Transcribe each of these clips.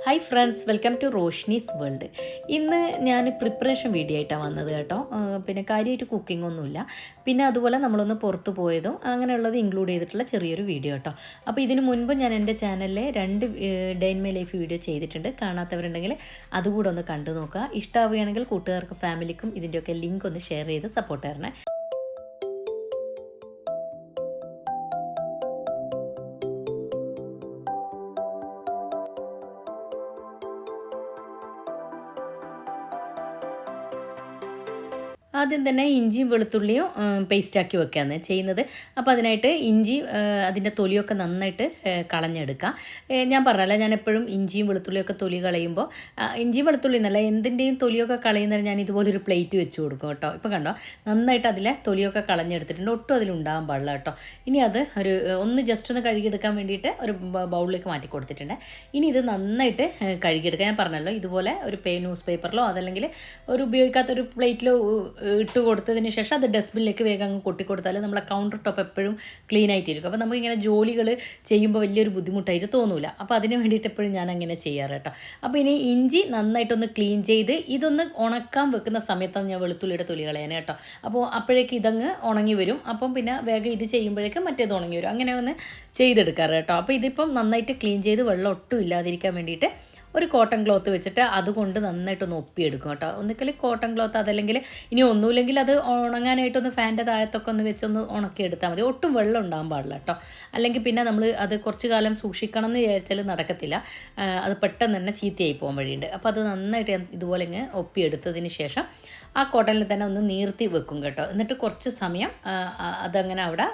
Hi friends, welcome to Roshni's world. ഇന്ന് ഞാൻ preparation video ആയിട്ടാണ് വന്നത് കേട്ടോ. പിന്നെ കാര്യമായിട്ട് കുക്കിംഗ് ഒന്നുമില്ല. പിന്നെ അതുപോലെ നമ്മളൊന്ന് പുറത്ത് പോയതും അങ്ങനെയുള്ളത് ഇൻക്ലൂഡ് ചെയ്തിട്ടുള്ള ചെറിയൊരു വീഡിയോ കേട്ടോ. അപ്പോൾ ഇതിന് മുൻപ് ഞാൻ എൻ്റെ ചാനലിൽ 2 day in my life video ചെയ്തിട്ടുണ്ട്. കാണാത്തവരുണ്ടെങ്കിൽ അതുകൂടെ ഒന്ന് കണ്ടു നോക്കുക. ഇഷ്ടമാവുകയാണെങ്കിൽ കൂട്ടുകാർക്കും ഫാമിലിക്കും ഇതിൻ്റെയൊക്കെ ലിങ്ക് ഒന്ന് ഷെയർ ചെയ്ത് സപ്പോർട്ട് തരണേ. ആദ്യം തന്നെ ഇഞ്ചിയും വെളുത്തുള്ളിയും പേസ്റ്റാക്കി വെക്കുകയാണ് ചെയ്യുന്നത്. അപ്പോൾ അതിനായിട്ട് ഇഞ്ചി അതിൻ്റെ തൊലിയൊക്കെ നന്നായിട്ട് കളഞ്ഞെടുക്കാം. ഞാൻ പറഞ്ഞല്ലോ, ഞാൻ എപ്പോഴും ഇഞ്ചിയും വെളുത്തുള്ളിയൊക്കെ തൊലി കളയുമ്പോൾ ഇഞ്ചിയും വെളുത്തുള്ളി എന്നല്ല, എന്തിൻ്റെയും തൊലിയൊക്കെ കളയുന്നത് ഞാൻ ഇതുപോലൊരു പ്ലേറ്റ് വെച്ച് കൊടുക്കും കേട്ടോ. ഇപ്പോൾ കണ്ടോ, നന്നായിട്ട് അതിലെ തൊലിയൊക്കെ കളഞ്ഞെടുത്തിട്ടുണ്ട്. ഒട്ടും അതിലുണ്ടാകാൻ പാടില്ല കേട്ടോ. ഇനി അത് ഒന്ന് ജസ്റ്റ് ഒന്ന് കഴുകിയെടുക്കാൻ വേണ്ടിയിട്ട് ഒരു ബൗളിലേക്ക് മാറ്റി കൊടുത്തിട്ടുണ്ട്. ഇനി ഇത് നന്നായിട്ട് കഴുകിയെടുക്കാം. ഞാൻ പറഞ്ഞല്ലോ, ഇതുപോലെ ഒരു ന്യൂസ് പേപ്പറിലോ അതല്ലെങ്കിൽ ഒരു ഉപയോഗിക്കാത്തൊരു പ്ലേറ്റിലോ ഇട്ട് കൊടുത്തതിന് ശേഷം അത് ഡസ്റ്റ്ബിന്നിലേക്ക് വേഗം അങ്ങ് കൊട്ടിക്കൊടുത്താൽ നമ്മളെ കൗണ്ടർ ടോപ്പ് എപ്പോഴും ക്ലീൻ ആയിട്ടിരിക്കും. അപ്പോൾ നമുക്കിങ്ങനെ ജോലികൾ ചെയ്യുമ്പോൾ വലിയൊരു ബുദ്ധിമുട്ടായിട്ട് തോന്നില്ല. അപ്പോൾ അതിന് വേണ്ടിയിട്ട് എപ്പോഴും ഞാൻ അങ്ങനെ ചെയ്യാറ് കേട്ടോ. അപ്പോൾ ഇനി ഇഞ്ചി നന്നായിട്ടൊന്ന് ക്ലീൻ ചെയ്ത് ഇതൊന്ന് ഉണക്കാൻ വെക്കുന്ന സമയത്താണ് ഞാൻ വെളുത്തുള്ളിയുടെ തൊലി കളയാൻ കേട്ടോ. അപ്പോൾ അപ്പോഴേക്ക് ഇതങ്ങ് ഉണങ്ങി വരും. അപ്പം പിന്നെ വേഗം ഇത് ചെയ്യുമ്പോഴേക്കും മറ്റേത് ഉണങ്ങി വരും. അങ്ങനെ ഒന്ന് ചെയ്തെടുക്കാറ് കേട്ടോ. അപ്പോൾ ഇതിപ്പം നന്നായിട്ട് ക്ലീൻ ചെയ്ത് വെള്ളം ഒട്ടും ഇല്ലാതിരിക്കാൻ വേണ്ടിയിട്ട് ഒരു കോട്ടൺ ക്ലോത്ത് വെച്ചിട്ട് അതുകൊണ്ട് നന്നായിട്ടൊന്ന് ഒപ്പിയെടുക്കും കേട്ടോ. ഒന്നിക്കൽ കോട്ടൺ ക്ലോത്ത്, അതല്ലെങ്കിൽ ഇനി ഒന്നുമില്ലെങ്കിൽ അത് ഉണങ്ങാനായിട്ടൊന്ന് ഫാൻ്റെ താഴത്തൊക്കെ ഒന്ന് വെച്ചൊന്ന് ഉണക്കിയെടുത്താൽ മതി. ഒട്ടും വെള്ളം ഉണ്ടാകാൻ പാടില്ല കേട്ടോ. അല്ലെങ്കിൽ പിന്നെ നമ്മൾ അത് കുറച്ച് കാലം സൂക്ഷിക്കണം എന്ന് വിചാരിച്ചാൽ നടക്കത്തില്ല. അത് പെട്ടെന്ന് തന്നെ ചീത്തയായി പോകാൻ വഴിയുണ്ട്. അപ്പോൾ അത് നന്നായിട്ട് ഇതുപോലെ ഇങ്ങനെ ഒപ്പിയെടുത്തതിന് ശേഷം ആ കോട്ടണിൽ തന്നെ ഒന്ന് നീർത്തി വെക്കും കേട്ടോ. എന്നിട്ട് കുറച്ച് സമയം അതങ്ങനെ അവിടെ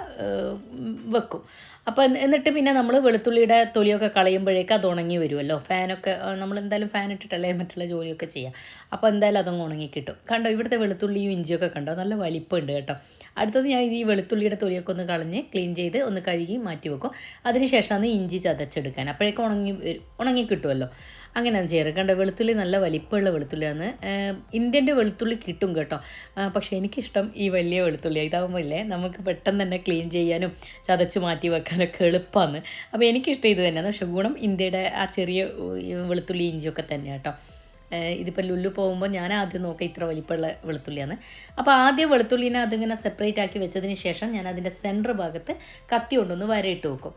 വെക്കും. അപ്പോൾ എന്നിട്ട് പിന്നെ നമ്മൾ വെളുത്തുള്ളിയുടെ തൊലിയൊക്കെ കളയുമ്പോഴേക്കും അത് ഉണങ്ങി വരുമല്ലോ. ഫാനൊക്കെ നമ്മളെന്തായാലും ഫാൻ ഇട്ടിട്ടല്ലേ മറ്റുള്ള ജോലിയൊക്കെ ചെയ്യാം. അപ്പോൾ എന്തായാലും അതങ്ങ് ഉണങ്ങി കിട്ടും. കണ്ടോ, ഇവിടുത്തെ വെളുത്തുള്ളിയും ഇഞ്ചിയൊക്കെ കണ്ടോ, നല്ല വലിപ്പമുണ്ട് കേട്ടോ. അടുത്തത് ഞാൻ ഈ വെളുത്തുള്ളിയുടെ തൊലിയൊക്കെ ഒന്ന് കളഞ്ഞ് ക്ലീൻ ചെയ്ത് ഒന്ന് കഴുകി മാറ്റി വെക്കും. അതിനുശേഷമാണ് ഇഞ്ചി ചതച്ചെടുക്കാൻ. അപ്പോഴേക്കും ഉണങ്ങി കിട്ടുമല്ലോ. അങ്ങനെയാണ് ചെയ്യാറ്. കണ്ടോ, വെളുത്തുള്ളി നല്ല വലിപ്പമുള്ള വെളുത്തുള്ളിയാണ്. ഇന്ത്യൻ്റെ വെളുത്തുള്ളി കിട്ടും കേട്ടോ. പക്ഷേ എനിക്കിഷ്ടം ഈ വലിയ വെളുത്തുള്ളിയാണ്. ഇതാകുമ്പോൾ ഇല്ലേ, നമുക്ക് പെട്ടെന്ന് തന്നെ ക്ലീൻ ചെയ്യാനും ചതച്ച് മാറ്റി വെക്കാനൊക്കെ എളുപ്പമാണ്. അപ്പോൾ എനിക്കിഷ്ടം ഇത് തന്നെയാണ്. പക്ഷേ ഗുണം ഇന്ത്യയുടെ ആ ചെറിയ വെളുത്തുള്ളി ഇഞ്ചിയൊക്കെ തന്നെയാണ് കേട്ടോ. ഇതിപ്പോൾ ലുല്ലു പോകുമ്പോൾ ഞാൻ ആദ്യം നോക്കാം ഇത്ര വലിപ്പമുള്ള വെളുത്തുള്ളിയാണ്. അപ്പോൾ ആദ്യം വെളുത്തുള്ളിനെ അതിങ്ങനെ സെപ്പറേറ്റ് ആക്കി വെച്ചതിന് ശേഷം ഞാൻ അതിൻ്റെ സെൻറ്റർ ഭാഗത്ത് കത്തി കൊണ്ടൊന്ന് വരയിട്ട് വെക്കും.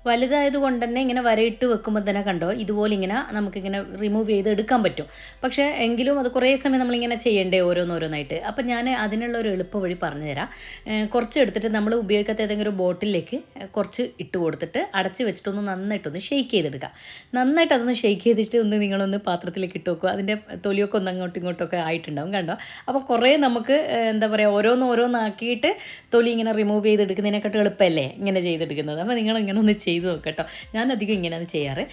വലുതായത് കൊണ്ട് തന്നെ ഇങ്ങനെ വരയിട്ട് വെക്കുമ്പോൾ തന്നെ കണ്ടോ, ഇതുപോലെ ഇങ്ങനെ നമുക്കിങ്ങനെ റിമൂവ് ചെയ്ത് എടുക്കാൻ പറ്റും. പക്ഷേ എങ്കിലും അത് കുറേ സമയം നമ്മളിങ്ങനെ ചെയ്യണ്ടേ ഓരോന്നോരോന്നായിട്ട്. അപ്പം ഞാൻ അതിനുള്ള ഒരു എളുപ്പ വഴി പറഞ്ഞു തരാം. കുറച്ച് എടുത്തിട്ട് നമ്മൾ ഉപയോഗിക്കാത്ത ഏതെങ്കിലും ഒരു ബോട്ടിലേക്ക് കുറച്ച് ഇട്ട് കൊടുത്തിട്ട് അടച്ച് വെച്ചിട്ടൊന്ന് നന്നായിട്ടൊന്ന് ഷെയ്ക്ക് ചെയ്തെടുക്കുക. നന്നായിട്ട് അതൊന്ന് ഷെയ്ക്ക് ചെയ്തിട്ട് നിങ്ങളൊന്ന് പാത്രത്തിലേക്ക് ഇട്ട് വെക്കുക. അതിൻ്റെ തൊലിയൊക്കെ ഒന്ന് അങ്ങോട്ടും ഇങ്ങോട്ടൊക്കെ ആയിട്ടുണ്ടാവും കണ്ടോ. അപ്പോൾ കുറേ നമുക്ക് എന്താ പറയുക, ഓരോന്നാക്കിയിട്ട് തൊലി ഇങ്ങനെ റിമൂവ് ചെയ്തെടുക്കുന്നതിനെക്കാട്ടും എളുപ്പമല്ലേ ഇങ്ങനെ ചെയ്തെടുക്കുന്നത്. അപ്പോൾ നിങ്ങളിങ്ങനെ ഒന്ന് ചെയ്ത് നോക്കട്ടോ. ഞാനധികം ഇങ്ങനെയാണ് ചെയ്യാറ്.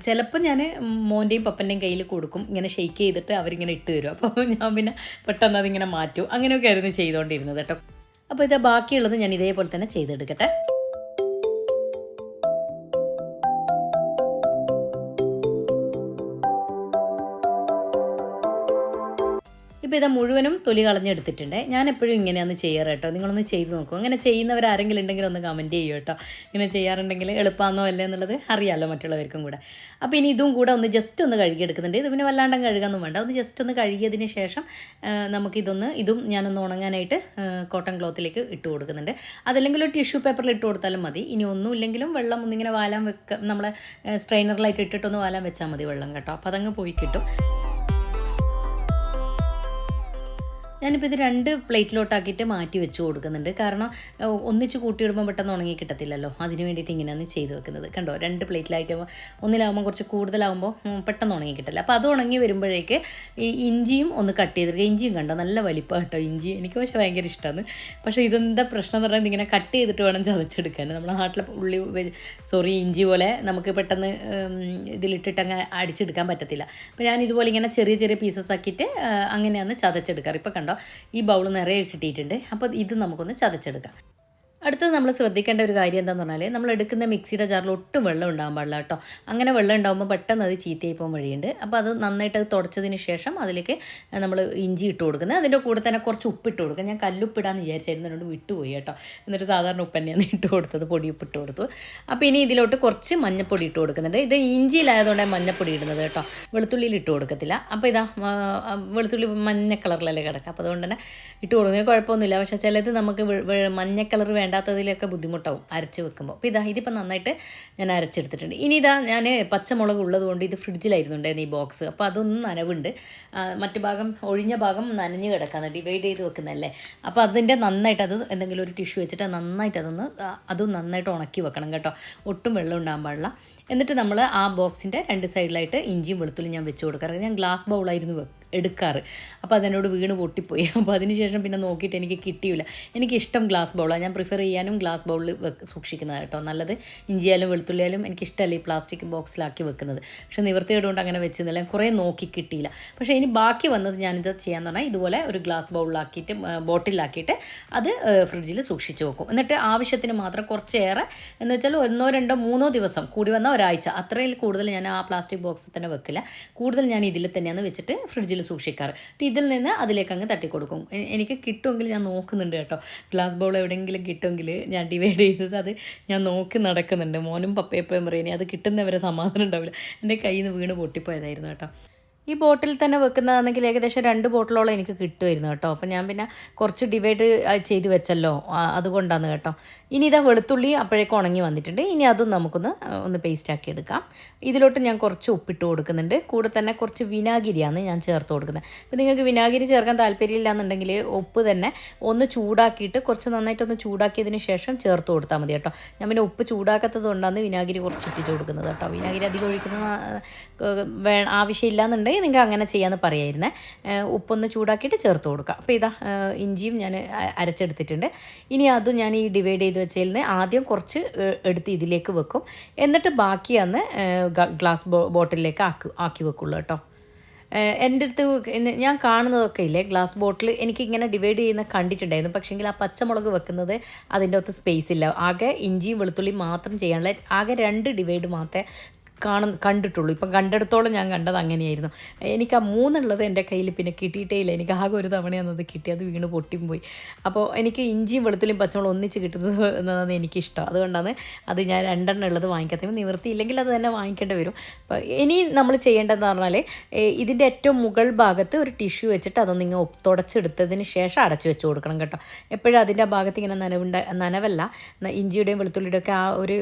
ചിലപ്പോൾ ഞാൻ മോൻ്റെയും പപ്പൻ്റെയും കയ്യിൽ കൊടുക്കും, ഇങ്ങനെ ഷെയ്ക്ക് ചെയ്തിട്ട് അവരിങ്ങനെ ഇട്ട് തരും. അപ്പോൾ ഞാൻ പിന്നെ പെട്ടെന്ന് അതിങ്ങനെ മാറ്റും. അങ്ങനെയൊക്കെ ആയിരുന്നു ചെയ്തുകൊണ്ടിരുന്നത് കേട്ടോ. അപ്പോൾ ഇത് ബാക്കിയുള്ളത് ഞാൻ ഇതേപോലെ തന്നെ ചെയ്തെടുക്കട്ടെ. ഇപ്പോൾ ഇത് മുഴുവനും തൊലി കളഞ്ഞെടുത്തിട്ടുണ്ട്. ഞാൻ എപ്പോഴും ഇങ്ങനെയാണ് ചെയ്യാറ് കേട്ടോ. നിങ്ങളൊന്ന് ചെയ്ത് നോക്കൂ. അങ്ങനെ ചെയ്യുന്നവരാരെങ്കിലും ഉണ്ടെങ്കിൽ ഒന്ന് കമൻറ്റ് ചെയ്യൂ കേട്ടോ. ഇങ്ങനെ ചെയ്യാറുണ്ടെങ്കിൽ എളുപ്പമാണോ അല്ലേ എന്നുള്ളത് അറിയാമല്ലോ മറ്റുള്ളവർക്കും കൂടെ. അപ്പോൾ ഇനി ഇതും കൂടെ ഒന്ന് ജസ്റ്റ് ഒന്ന് കഴുകിയെടുക്കുന്നുണ്ട്. ഇത് പിന്നെ വല്ലാണ്ടും കഴുകാനൊന്നും വേണ്ട. ഒന്ന് ജസ്റ്റ് ഒന്ന് കഴുകിയതിന് ശേഷം ഇതും ഞാനൊന്ന് ഉണങ്ങാനായിട്ട് കോട്ടൺ ക്ലോത്തിലേക്ക് ഇട്ട് കൊടുക്കുന്നുണ്ട്. അതല്ലെങ്കിൽ ഒരു ടിഷ്യൂ പേപ്പറിൽ ഇട്ട് കൊടുത്താലും മതി. ഇനി ഒന്നും ഇല്ലെങ്കിലും വെള്ളം ഒന്നിങ്ങനെ വാലാൻ നമ്മളെ സ്ട്രെയിനറിലായിട്ട് ഇട്ടിട്ടൊന്ന് വാലാൻ വെച്ചാൽ മതി വെള്ളം കേട്ടോ. അപ്പോൾ അതങ്ങ് പോയി കിട്ടും. ഞാനിപ്പോൾ ഇത് 2 പ്ലേറ്റിലോട്ടാക്കിയിട്ട് മാറ്റി വെച്ച് കൊടുക്കുന്നുണ്ട്. കാരണം ഒന്നിച്ച് കൂട്ടിയിടുമ്പോൾ പെട്ടെന്ന് ഉണങ്ങി കിട്ടത്തില്ലല്ലോ. അതിന് വേണ്ടിയിട്ട് ഇങ്ങനെയാണ് ചെയ്ത് വെക്കുന്നത്. കണ്ടോ, 2 പ്ലേറ്റിലായിട്ട് ഒന്നിലാകുമ്പോൾ കുറച്ച് കൂടുതലാകുമ്പോൾ പെട്ടെന്ന് ഉണങ്ങി കിട്ടില്ല. അപ്പോൾ അത് ഉണങ്ങി വരുമ്പോഴേക്ക് ഈ ഇഞ്ചിയും ഒന്ന് കട്ട് ചെയ്തെടുക്കുക. ഇഞ്ചിയും കണ്ടോ, നല്ല വലിപ്പം കേട്ടോ ഇഞ്ചി. എനിക്ക് പക്ഷേ ഭയങ്കര ഇഷ്ടമാണ്. പക്ഷേ ഇതെന്താ പ്രശ്നം എന്ന് പറയുന്നത്, ഇങ്ങനെ കട്ട് ചെയ്തിട്ട് വേണം ചതച്ചെടുക്കാൻ. നമ്മുടെ നാട്ടിലെ ഇഞ്ചി പോലെ നമുക്ക് പെട്ടെന്ന് ഇതിലിട്ടിട്ട് അങ്ങനെ അടിച്ചെടുക്കാൻ പറ്റത്തില്ല. അപ്പോൾ ഞാൻ ഇതുപോലെ ഇങ്ങനെ ചെറിയ ചെറിയ പീസസ് ആക്കിയിട്ട് അങ്ങനെയാണ് ചതച്ചെടുക്കാറ്. ഇപ്പോൾ കണ്ടോ, ഈ ബൗൾ നിറയെ കിട്ടിയിട്ടുണ്ട്. അപ്പോൾ ഇത് നമുക്കൊന്ന് ചതച്ചെടുക്കാം. അടുത്തത് നമ്മൾ ശ്രദ്ധിക്കേണ്ട ഒരു കാര്യം എന്താണെന്ന് പറഞ്ഞാൽ നമ്മൾ എടുക്കുന്ന മിക്സിയുടെ ജാറിൽ ഒട്ടും വെള്ളം ഉണ്ടാകാൻ പാടില്ല കേട്ടോ. അങ്ങനെ വെള്ളം ഉണ്ടാകുമ്പോൾ പെട്ടെന്ന് അത് ചീത്തയായി പോകാൻ വഴിയുണ്ട്. അപ്പോൾ അത് നന്നായിട്ട് അത് തുടച്ചതിന് ശേഷം അതിലേക്ക് നമ്മൾ ഇഞ്ചി ഇട്ട് കൊടുക്കുന്നത്. അതിൻ്റെ കൂടെ തന്നെ കുറച്ച് ഉപ്പിട്ട് കൊടുക്കുക. ഞാൻ കല്ലുപ്പിടാന്ന് വിചാരിച്ചായിരുന്നു, എന്നോട് വിട്ടുപോയി കേട്ടോ. എന്നിട്ട് സാധാരണ ഉപ്പ് തന്നെയാണ് ഇട്ട് കൊടുത്തത്, പൊടി ഉപ്പിട്ട് കൊടുത്തു. അപ്പോൾ ഇനി ഇതിലോട്ട് കുറച്ച് മഞ്ഞപ്പൊടി ഇട്ട് കൊടുക്കുന്നുണ്ട്. ഇത് ഇഞ്ചിയിലായതുകൊണ്ടാണ് മഞ്ഞപ്പൊടി ഇടുന്നത് കേട്ടോ, വെളുത്തുള്ളിയിൽ ഇട്ട് കൊടുക്കത്തില്ല. അപ്പോൾ ഇതാ വെളുത്തുള്ളി മഞ്ഞ കളറിലല്ലേ കിടക്കുക, അപ്പോൾ അതുകൊണ്ട് തന്നെ ഇട്ട് കൊടുക്കുന്നതിന് കുഴപ്പമൊന്നുമില്ല. പക്ഷേ ചിലത് നമുക്ക് മഞ്ഞ കളർ വേണ്ടാത്തതിലൊക്കെ ബുദ്ധിമുട്ടാവും അരച്ച് വെക്കുമ്പോൾ. അപ്പോൾ ഇതിപ്പോൾ നന്നായിട്ട് ഞാൻ അരച്ചെടുത്തിട്ടുണ്ട്. ഇനി ഞാൻ പച്ചമുളക് ഉള്ളത് കൊണ്ട് ഇത് ഫ്രിഡ്ജിലായിരുന്നു ഉണ്ടായിരുന്നു ഈ ബോക്സ്. അപ്പോൾ അതൊന്നും നനവുണ്ട്, മറ്റു ഭാഗം ഒഴിഞ്ഞ ഭാഗം നനഞ്ഞ് കിടക്കാന്ന് ഡിവൈഡ് ചെയ്ത് വെക്കുന്നതല്ലേ. അപ്പോൾ അതിൻ്റെ നന്നായിട്ട് അത് എന്തെങ്കിലും ഒരു ടിഷ്യൂ വെച്ചിട്ട് നന്നായിട്ട് അതും നന്നായിട്ട് ഉണക്കി വെക്കണം കേട്ടോ, ഒട്ടും വെള്ളം ഉണ്ടാകാൻ പാടില്ല. എന്നിട്ട് നമ്മൾ ആ ബോക്സിൻ്റെ രണ്ട് സൈഡിലായിട്ട് ഇഞ്ചിയും വെളുത്തുള്ളിയും ഞാൻ വെച്ച് കൊടുക്കാറ്. ഞാൻ ഗ്ലാസ് ബൗളായിരുന്നു എടുക്കാറ്, അപ്പോൾ അതിനോട് വീണ് പൊട്ടിപ്പോയി. അപ്പോൾ അതിന് ശേഷം പിന്നെ നോക്കിയിട്ട് എനിക്ക് കിട്ടിയില്ല. എനിക്കിഷ്ടം ഗ്ലാസ് ബൗളാണ്, ഞാൻ പ്രിഫർ ചെയ്യാനും ഗ്ലാസ് ബൗളിൽ സൂക്ഷിക്കുന്നത് കേട്ടോ നല്ലത്. ഇഞ്ചിയാലും വെളുത്തുള്ളിയാലും എനിക്കിഷ്ടമല്ല ഈ പ്ലാസ്റ്റിക് ബോക്സിലാക്കി വെക്കുന്നത്. പക്ഷേ നിവൃത്തിയോടുകൊണ്ട് അങ്ങനെ വെച്ചിരുന്നില്ല, കുറേ നോക്കി കിട്ടിയില്ല. പക്ഷേ ഇനി ബാക്കി വന്നത് ഞാനിത് ചെയ്യാന്ന് പറഞ്ഞാൽ ഇതുപോലെ ഒരു ഗ്ലാസ് ബൗളിലാക്കിയിട്ട് ബോട്ടിലാക്കിയിട്ട് അത് ഫ്രിഡ്ജിൽ സൂക്ഷിച്ച് വെക്കും. എന്നിട്ട് ആവശ്യത്തിന് മാത്രം കുറച്ചേറെ എന്ന് വെച്ചാൽ 1, 2, 3 ദിവസം കൂടി വന്ന ഒരാഴ്ച, അത്രയിൽ കൂടുതൽ ഞാൻ ആ പ്ലാസ്റ്റിക് ബോക്സിൽ തന്നെ വെക്കില്ല. കൂടുതൽ ഞാൻ ഇതിൽ തന്നെയാണ് വെച്ചിട്ട് ഫ്രിഡ്ജിൽ സൂക്ഷിക്കാറ്. ഇതിൽ നിന്ന് അതിലേക്ക് അങ്ങ് തട്ടിക്കൊടുക്കും. എനിക്ക് കിട്ടുമെങ്കിൽ ഞാൻ നോക്കുന്നുണ്ട് കേട്ടോ, ഗ്ലാസ് ബൗൾ എവിടെയെങ്കിലും കിട്ടുമെങ്കിൽ ഞാൻ ഡിവൈഡ് ചെയ്തത് അത് ഞാൻ നോക്കി നടക്കുന്നുണ്ട്. മോനും പപ്പയപ്പയും പറയുന്നത് അത് കിട്ടുന്നവരെ സമാധാനം ഉണ്ടാവില്ല. എൻ്റെ കയ്യിൽ നിന്ന് വീണ് പൊട്ടിപ്പോയതായിരുന്നു കേട്ടോ. ഈ ബോട്ടിൽ തന്നെ വെക്കുന്നതാണെങ്കിൽ ഏകദേശം 2 ബോട്ടിലോളം എനിക്ക് കിട്ടുമായിരുന്നു കേട്ടോ. അപ്പോൾ ഞാൻ പിന്നെ കുറച്ച് ഡിവൈഡ് ചെയ്ത് വെച്ചല്ലോ, അതുകൊണ്ടാണ് കേട്ടോ. ഇനി വെളുത്തുള്ളി അപ്പോഴേക്കും ഉണങ്ങി വന്നിട്ടുണ്ട്. ഇനി അതും ഒന്ന് പേസ്റ്റാക്കി എടുക്കാം. ഇതിലോട്ട് ഞാൻ കുറച്ച് ഉപ്പിട്ട് കൊടുക്കുന്നുണ്ട്. കൂടെ തന്നെ കുറച്ച് വിനാഗിരിയാണ് ഞാൻ ചേർത്ത് കൊടുക്കുന്നത്. അപ്പോൾ നിങ്ങൾക്ക് വിനാഗിരി ചേർക്കാൻ താല്പര്യമില്ല എന്നുണ്ടെങ്കിൽ ഉപ്പ് തന്നെ ഒന്ന് ചൂടാക്കിയിട്ട് കുറച്ച് നന്നായിട്ടൊന്ന് ചൂടാക്കിയതിന് ശേഷം ചേർത്ത് കൊടുത്താൽ മതി കേട്ടോ. ഞാൻ പിന്നെ ഉപ്പ് ചൂടാക്കാത്തത് കൊണ്ടാണ് വിനാഗിരി കുറച്ച് ഇട്ടിച്ച് കൊടുക്കുന്നത് കേട്ടോ. വിനാഗിരി അധികം ഒഴിക്കുന്നത് ആവശ്യമില്ല എന്നുണ്ടെങ്കിൽ നിങ്ങൾക്ക് അങ്ങനെ ചെയ്യാമെന്ന് പറയായിരുന്നേ. ഉപ്പൊന്ന് ചൂടാക്കിയിട്ട് ചേർത്ത് കൊടുക്കുക. അപ്പോൾ ഇഞ്ചിയും ഞാൻ അരച്ചെടുത്തിട്ടുണ്ട്. ഇനി അതും ഞാൻ ഈ ഡിവൈഡ് ചെയ്ത് വെച്ചതിൽ നിന്ന് ആദ്യം കുറച്ച് എടുത്ത് ഇതിലേക്ക് വെക്കും. എന്നിട്ട് ബാക്കിയാണ് ഗ്ലാസ് ബോട്ടിലേക്ക് ആക്കി വെക്കുള്ളൂ കേട്ടോ. എൻ്റെ അടുത്ത് ഞാൻ കാണുന്നതൊക്കെ ഇല്ലേ ഗ്ലാസ് ബോട്ടിൽ എനിക്കിങ്ങനെ ഡിവൈഡ് ചെയ്യുന്ന കണ്ടിട്ടുണ്ടായിരുന്നു. പക്ഷേങ്കിൽ ആ പച്ചമുളക് വെക്കുന്നത് അതിൻ്റെ അകത്ത് സ്പേസ് ഇല്ല. ആകെ ഇഞ്ചിയും വെളുത്തുള്ളിയും മാത്രം ചെയ്യാനുള്ള ആകെ 2 ഡിവൈഡ് മാത്രമേ കണ്ടിട്ടുള്ളൂ. ഇപ്പം കണ്ടെടുത്തോളം ഞാൻ കണ്ടത് അങ്ങനെയായിരുന്നു. എനിക്ക് ആ 3 ഉള്ളത് എൻ്റെ കയ്യിൽ പിന്നെ കിട്ടിയിട്ടേ ഇല്ല. എനിക്ക് ആകെ ഒരു തവണയാണ് അത് കിട്ടി, അത് വീണ് പൊട്ടിയും പോയി. അപ്പോൾ എനിക്ക് ഇഞ്ചിയും വെളുത്തുള്ളിയും പച്ചമുളകും ഒന്നിച്ച് കിട്ടുന്നത് എന്നതാണ് എനിക്കിഷ്ടം. അതുകൊണ്ടാണ് അത് ഞാൻ 2 ഉള്ളത് വാങ്ങിക്കാത്തത്. നിവൃത്തിയില്ലെങ്കിൽ അത് തന്നെ വാങ്ങിക്കേണ്ടി വരും. അപ്പോൾ ഇനി നമ്മൾ ചെയ്യേണ്ടതെന്ന് പറഞ്ഞാൽ ഇതിൻ്റെ ഏറ്റവും മുകൾ ഭാഗത്ത് ഒരു ടിഷ്യൂ വെച്ചിട്ട് അതൊന്നിങ്ങനെ തുടച്ചെടുത്തതിന് ശേഷം അടച്ചു വെച്ച് കൊടുക്കണം കേട്ടോ. എപ്പോഴും അതിൻ്റെ ആ ഭാഗത്ത് ഇങ്ങനെ നനവല്ല, ഇഞ്ചിയുടെയും വെളുത്തുള്ളിയുടെയും ഒക്കെ ആ ഒരു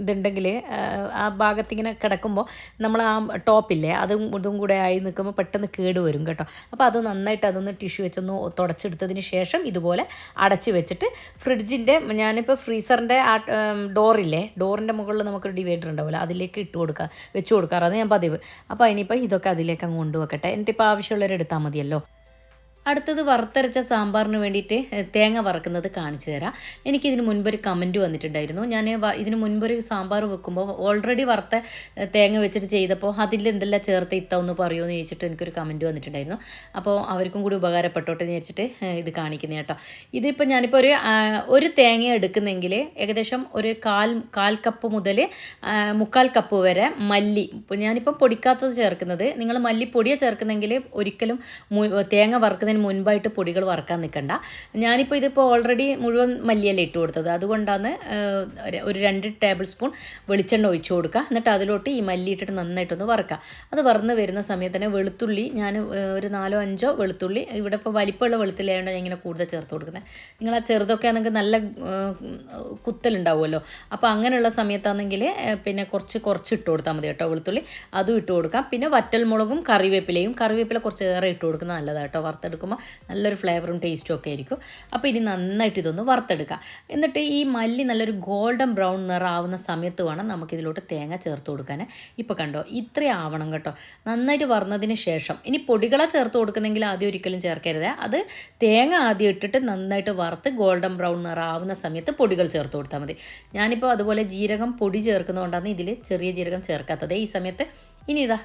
ഇതുണ്ടെങ്കിൽ ആ ഭാഗത്ത് ഇങ്ങനെ കിടക്കുമ്പോൾ നമ്മൾ ആ ടോപ്പില്ലേ ഇതും കൂടെ ആയി നിൽക്കുമ്പോൾ പെട്ടെന്ന് കേട് വരും കേട്ടോ. അപ്പോൾ അത് നന്നായിട്ട് അതൊന്ന് ടിഷ്യൂ വെച്ചൊന്ന് തുടച്ചെടുത്തതിന് ശേഷം ഇതുപോലെ അടച്ച് വെച്ചിട്ട് ഫ്രിഡ്ജിൻ്റെ ഞാനിപ്പോൾ ഫ്രീസറിൻ്റെ ആ ഡോറിൻ്റെ മുകളിൽ നമുക്കൊരു ഡിവൈഡർ ഉണ്ടാവില്ല, അതിലേക്ക് വെച്ച് കൊടുക്കാറാണ് ഞാൻ പതിവ്. അപ്പോൾ ഇനിയിപ്പോൾ ഇതൊക്കെ അതിലേക്ക് അങ്ങ് കൊണ്ടുവെക്കട്ടെ. എന്നിട്ടിപ്പോൾ ആവശ്യമുള്ളവരെടുത്താൽ മതിയല്ലോ. അടുത്തത് വറുത്തരച്ച സാമ്പാറിന് വേണ്ടിയിട്ട് തേങ്ങ വറക്കുന്നത് കാണിച്ചു തരാം. എനിക്കിതിന് മുൻപൊരു കമൻറ്റ് വന്നിട്ടുണ്ടായിരുന്നു. ഞാൻ ഇതിന് മുൻപൊരു സാമ്പാർ വെക്കുമ്പോൾ ഓൾറെഡി വറുത്ത തേങ്ങ വെച്ചിട്ട് ചെയ്തപ്പോൾ അതിൽ എന്തെല്ലാം ചേർത്ത് ഇത്താവെന്ന് പറയുമോ എന്ന് ചോദിച്ചിട്ട് എനിക്കൊരു കമൻറ്റ് വന്നിട്ടുണ്ടായിരുന്നു. അപ്പോൾ അവർക്കും കൂടി ഉപകാരപ്പെട്ടോട്ടെ എന്ന് വിചാരിച്ചിട്ട് ഇത് കാണിക്കുന്നത് കേട്ടോ. ഇതിപ്പോൾ ഞാനിപ്പോൾ ഒരു തേങ്ങ എടുക്കുന്നെങ്കിൽ ഏകദേശം ഒരു കാൽ കപ്പ് മുതൽ 3/4 കപ്പ് വരെ മല്ലി. ഇപ്പോൾ ഞാനിപ്പോൾ പൊടിക്കാത്തത് ചേർക്കുന്നത്. നിങ്ങൾ മല്ലിപ്പൊടിയാണ് ചേർക്കുന്നെങ്കിൽ ഒരിക്കലും തേങ്ങ വറുക്കുന്നതിന് മുൻപായിട്ട് പൊടികൾ വറക്കാൻ നിൽക്കണ്ട. ഞാനിപ്പോൾ ഇതിപ്പോൾ ഓൾറെഡി മുഴുവൻ മല്ലിയല്ല ഇട്ട് കൊടുത്തത്, അതുകൊണ്ടാണ് ഒരു 2 ടേബിൾ സ്പൂൺ വെളിച്ചെണ്ണ ഒഴിച്ചു കൊടുക്കുക. എന്നിട്ട് അതിലോട്ട് ഈ മല്ലി ഇട്ടിട്ട് നന്നായിട്ടൊന്ന് വറക്കുക. അത് വറന്ന് വരുന്ന സമയത്ത് തന്നെ വെളുത്തുള്ളി ഞാൻ ഒരു 4 5 വെളുത്തുള്ളി, ഇവിടെ ഇപ്പോൾ വലിപ്പമുള്ള വെളുത്തുള്ളി ആയതുകൊണ്ട് ഞാൻ ഇങ്ങനെ കൂടുതൽ ചേർത്ത് കൊടുക്കുന്നത്. നിങ്ങൾ ആ ചെറുതൊക്കെ ആണെങ്കിൽ നല്ല കുത്തലുണ്ടാവുമല്ലോ, അപ്പോൾ അങ്ങനെയുള്ള സമയത്താണെങ്കിൽ പിന്നെ കുറച്ച് ഇട്ട് കൊടുത്താൽ മതി കേട്ടോ. വെളുത്തുള്ളി അതും ഇട്ട് കൊടുക്കാം. പിന്നെ വറ്റൽമുളകും കറിവേപ്പില കുറച്ച് ഏറെ ഇട്ട് കൊടുക്കുന്നത് നല്ലതാണ് കേട്ടോ. വറുത്തെടുക്കുമ്പോൾ നല്ലൊരു ഫ്ലേവറും ടേസ്റ്റും ഒക്കെ ആയിരിക്കും. അപ്പോൾ ഇനി നന്നായിട്ട് ഇതൊന്ന് വറുത്തെടുക്കുക. എന്നിട്ട് ഈ മല്ലി നല്ലൊരു ഗോൾഡൻ ബ്രൗൺ നിറാവുന്ന സമയത്ത് വേണം നമുക്കിതിലോട്ട് തേങ്ങ ചേർത്ത് കൊടുക്കാൻ. ഇപ്പോൾ കണ്ടോ, ഇത്രയും ആവണം കേട്ടോ. നന്നായിട്ട് വറുന്നതിന് ശേഷം ഇനി പൊടികളെ ചേർത്ത് കൊടുക്കുന്നെങ്കിൽ ആദ്യം ഒരിക്കലും ചേർക്കരുത്. അത് തേങ്ങ ആദ്യം ഇട്ടിട്ട് നന്നായിട്ട് വറുത്ത് ഗോൾഡൻ ബ്രൗൺ നിറാവുന്ന സമയത്ത് പൊടികൾ ചേർത്ത് കൊടുത്താൽ മതി. ഞാനിപ്പോൾ അതുപോലെ ജീരകം പൊടി ചേർക്കുന്നതുകൊണ്ടാണ് ഇതിൽ ചെറിയ ജീരകം ചേർക്കാത്തത്. ഈ സമയത്ത് ഇനി ഇതാ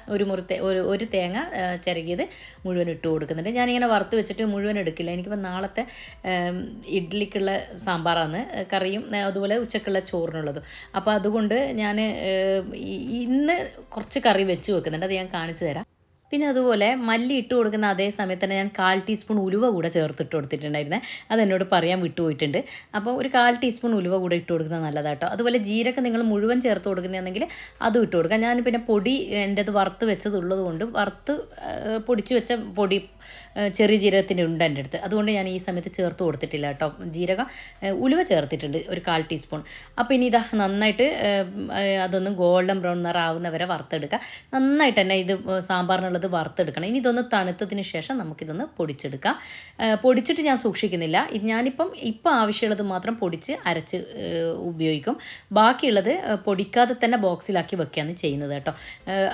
ഒരു തേങ്ങ ചിരകിയത് മുഴുവൻ ഇട്ട് കൊടുക്കുന്നുണ്ട്. ഞാനിങ്ങനെ വറുത്ത് വെച്ചിട്ട് മുഴുവൻ എടുക്കില്ല. എനിക്കിപ്പോൾ നാളത്തെ ഇഡ്ഡലിക്കുള്ള സാമ്പാറാണ്, കറിയും അതുപോലെ ഉച്ചക്കുള്ള ചോറിനുള്ളതും. അപ്പോൾ അതുകൊണ്ട് ഞാൻ ഇന്ന് കുറച്ച് കറി വെച്ച് വെക്കുന്നുണ്ട്, അത് ഞാൻ കാണിച്ചു തരാം. പിന്നെ അതുപോലെ മല്ലി ഇട്ട് കൊടുക്കുന്ന അതേ സമയത്ത് തന്നെ ഞാൻ 1/4 ടീസ്പൂൺ ഉലുവ കൂടെ ചേർത്തിട്ട് കൊടുത്തിട്ടുണ്ടായിരുന്നേ. അതെന്നോട് പറയാൻ വിട്ടുപോയിട്ടുണ്ട്. അപ്പോൾ ഒരു 1/4 ടീസ്പൂൺ ഉലുവ കൂടെ ഇട്ട് കൊടുക്കുന്നത് നല്ലതാട്ടോ. അതുപോലെ ജീരകം നിങ്ങൾ മുഴുവൻ ചേർത്ത് കൊടുക്കുന്നതാണെങ്കിൽ അതും ഇട്ട് കൊടുക്കാം. ഞാൻ പിന്നെ പൊടി എൻ്റെത് വറുത്ത് വെച്ചതുള്ളത് കൊണ്ട് പൊടിച്ച് വെച്ച പൊടി ചെറിയ ജീരകത്തിൻ്റെ ഉണ്ട് എൻ്റെ അടുത്ത്, അതുകൊണ്ട് ഞാൻ ഈ സമയത്ത് ചേർത്ത് കൊടുത്തിട്ടില്ല കേട്ടോ. ഉലുവ ചേർത്തിട്ടുണ്ട് ഒരു 1/4 ടീസ്പൂൺ. അപ്പോൾ ഇനി ഇതാ നന്നായിട്ട് അതൊന്ന് ഗോൾഡൻ ബ്രൗൺ നിറാവുന്നവരെ വറുത്തെടുക്കുക. നന്നായിട്ട് തന്നെ ഇത് സാമ്പാറിനുള്ളത് വറുത്തെടുക്കണം. ഇനി ഇതൊന്ന് തണുത്തതിന് ശേഷം നമുക്കിതൊന്ന് പൊടിച്ചെടുക്കാം. പൊടിച്ചിട്ട് ഞാൻ സൂക്ഷിക്കുന്നില്ല. ഞാനിപ്പം ആവശ്യമുള്ളത് മാത്രം പൊടിച്ച് അരച്ച് ഉപയോഗിക്കും. ബാക്കിയുള്ളത് പൊടിക്കാതെ തന്നെ ബോക്സിലാക്കി വെക്കുകയാണ് ചെയ്യുന്നത് കേട്ടോ.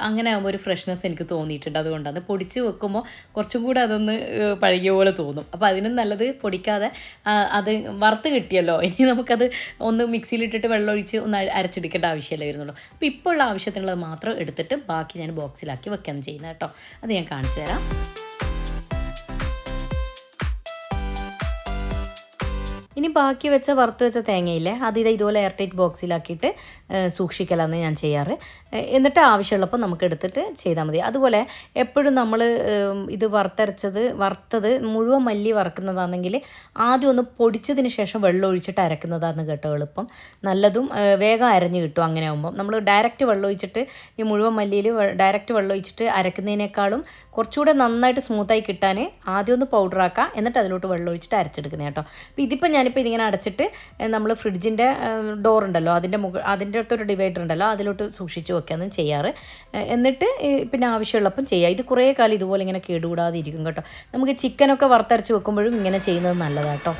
അങ്ങനെ ആകുമ്പോൾ ഒരു ഫ്രഷ്നെസ് എനിക്ക് തോന്നിയിട്ടുണ്ട്. അതുകൊണ്ടാണ് പൊടിച്ച് വെക്കുമ്പോൾ കുറച്ചും കൂടെ അതൊന്ന് പഴകിയ പോലെ തോന്നും. അപ്പോൾ അതിനും നല്ലത് പൊടിക്കാതെ അത് വറുത്ത് കിട്ടിയല്ലോ, ഇനി നമുക്കത് ഒന്ന് മിക്സിയിലിട്ടിട്ട് വെള്ളമൊഴിച്ച് ഒന്ന് അരച്ചെടുക്കേണ്ട ആവശ്യമല്ലേ വരുന്നുള്ളൂ. അപ്പോൾ ഇപ്പോൾ ഉള്ള ആവശ്യത്തിനുള്ളത് മാത്രം എടുത്തിട്ട് ബാക്കി ഞാൻ ബോക്സിലാക്കി വെക്കുകയാണ് ചെയ്യുന്നത് കേട്ടോ. അത് ഞാൻ കാണിച്ചു തരാം. ഇനി ബാക്കി വറുത്ത് വെച്ച തേങ്ങയില്ലേ, ഇതുപോലെ എയർ ടൈറ്റ് ബോക്സിലാക്കിയിട്ട് സൂക്ഷിക്കലാന്ന് ഞാൻ ചെയ്യാറ്. എന്നിട്ട് ആവശ്യമുള്ളപ്പോൾ നമുക്ക് എടുത്തിട്ട് ചെയ്താൽ മതി. അതുപോലെ എപ്പോഴും നമ്മൾ ഇത് വറുത്തത് മുഴുവൻ മല്ലി വറുക്കുന്നതാണെങ്കിൽ ആദ്യം ഒന്ന് പൊടിച്ചതിന് ശേഷം വെള്ളം ഒഴിച്ചിട്ട് അരക്കുന്നതാണ് കേട്ടോ എളുപ്പം. നല്ലതും വേഗം അരഞ്ഞ് കിട്ടും. അങ്ങനെ ആകുമ്പോൾ നമ്മൾ ഡയറക്റ്റ് വെള്ളം ഒഴിച്ചിട്ട് ഈ മുഴുവൻ മല്ലിയിൽ ഡയറക്റ്റ് വെള്ളം ഒഴിച്ചിട്ട് അരക്കുന്നതിനേക്കാളും കുറച്ചുകൂടെ നന്നായിട്ട് സ്മൂത്തായി കിട്ടാൻ ആദ്യം ഒന്ന് പൗഡറാക്കുക, എന്നിട്ട് അതിലോട്ട് വെള്ളം ഒഴിച്ചിട്ട് അരച്ചെടുക്കുന്നത് കേട്ടോ. അപ്പോൾ ഞാനിപ്പോൾ ഇതിങ്ങനെ അടച്ചിട്ട് നമ്മൾ ഫ്രിഡ്ജിൻ്റെ ഡോറുണ്ടല്ലോ, അതിൻ്റെ അടുത്തൊരു ഡിവൈഡർ ഉണ്ടല്ലോ, അതിലോട്ട് സൂക്ഷിച്ച് വെക്കുകയാണ് ചെയ്യാറ്. എന്നിട്ട് പിന്നെ ആവശ്യമുള്ളപ്പം ചെയ്യുക. ഇത് കുറേ കാലം ഇതുപോലെ ഇങ്ങനെ കേടുകൂടാതെ ഇരിക്കും കേട്ടോ. നമുക്ക് ചിക്കനൊക്കെ വറുത്തരച്ച് വെക്കുമ്പോഴും ഇങ്ങനെ ചെയ്യുന്നത് നല്ലതാട്ടോ.